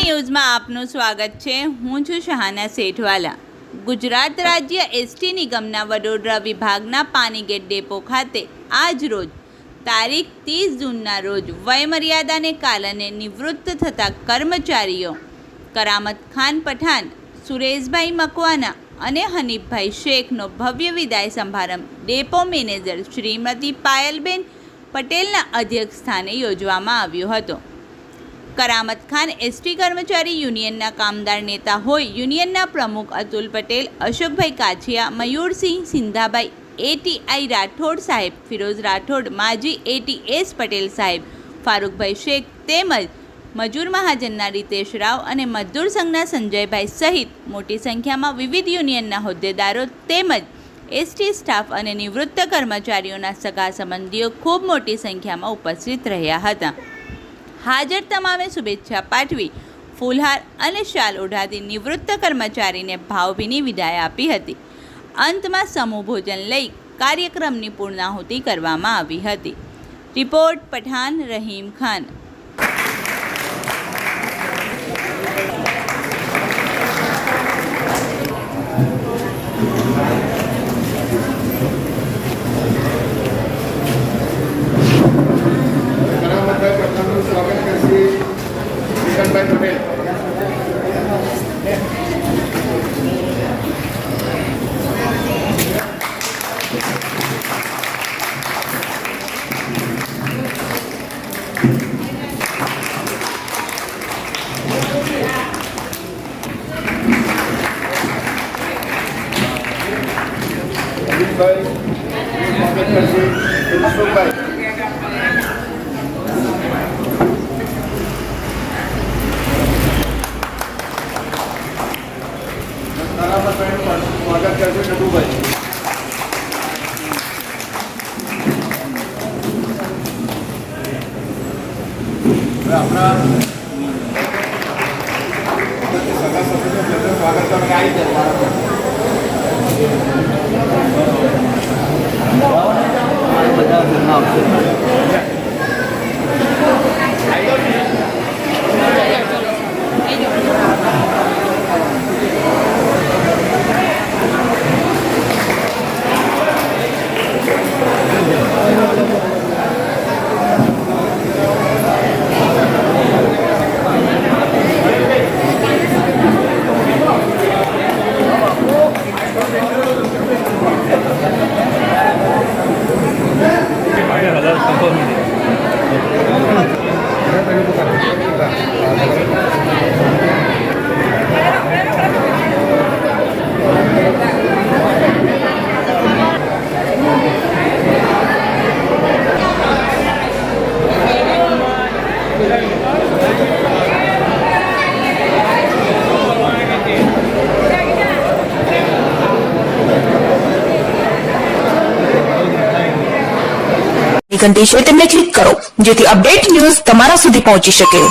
ન્યૂઝમાં આપનું સ્વાગત છે। હું છું શહાના સેઠવાલા। ગુજરાત રાજ્ય એસટી નિગમના વડોદરા વિભાગના પાનીગેટ ડેપો ખાતે આજ રોજ તારીખ 30 જૂનના રોજ વયમર્યાદાને કારણે નિવૃત્ત થતા કર્મચારીઓ કરામત ખાન પઠાણ, સુરેશભાઈ મકવાના અને હનીફભાઈ શેખનો ભવ્ય વિદાય સમારંભ ડેપો મેનેજર શ્રીમતી પાયલબેન પટેલના અધ્યક્ષ સ્થાને યોજવામાં આવ્યો હતો। કરામત ખાન એસટી કર્મચારી યુનિયનના કામદાર નેતા હોય યુનિયનના પ્રમુખ અતુલ પટેલ, અશોકભાઈ કાછિયા, મયુરસિંહ સિંધાભાઈ, એટીઆઈ રાઠોડ સાહેબ, ફિરોઝ રાઠોડ, માજી એટીએસ પટેલ સાહેબ, ફારૂકભાઈ શેખ તેમજ મજૂર મહાજનના રીતેશ રાવ અને મજદૂર સંઘના સંજયભાઈ સહિત મોટી સંખ્યામાં વિવિધ યુનિયનના હોદ્દેદારો તેમજ એસટી સ્ટાફ અને નિવૃત્ત કર્મચારીઓના સગા સંબંધીઓ ખૂબ મોટી સંખ્યામાં ઉપસ્થિત રહ્યા હતા। હાજર તમામે શુભેચ્છા પાઠવી ફૂલહાર અને શાલ ઓઢાડી નિવૃત્ત કર્મચારીને ભાવભીની વિદાય આપી હતી। અંતમાં સમૂહ ભોજન લઈ કાર્યક્રમની પૂર્ણાહુતિ કરવામાં આવી હતી। રિપોર્ટ પઠાણ રહીમ ખાન। ઘંટી છે તેમને ક્લિક કરો જેથી અપડેટ ન્યૂઝ તમારા સુધી પહોંચી શકે।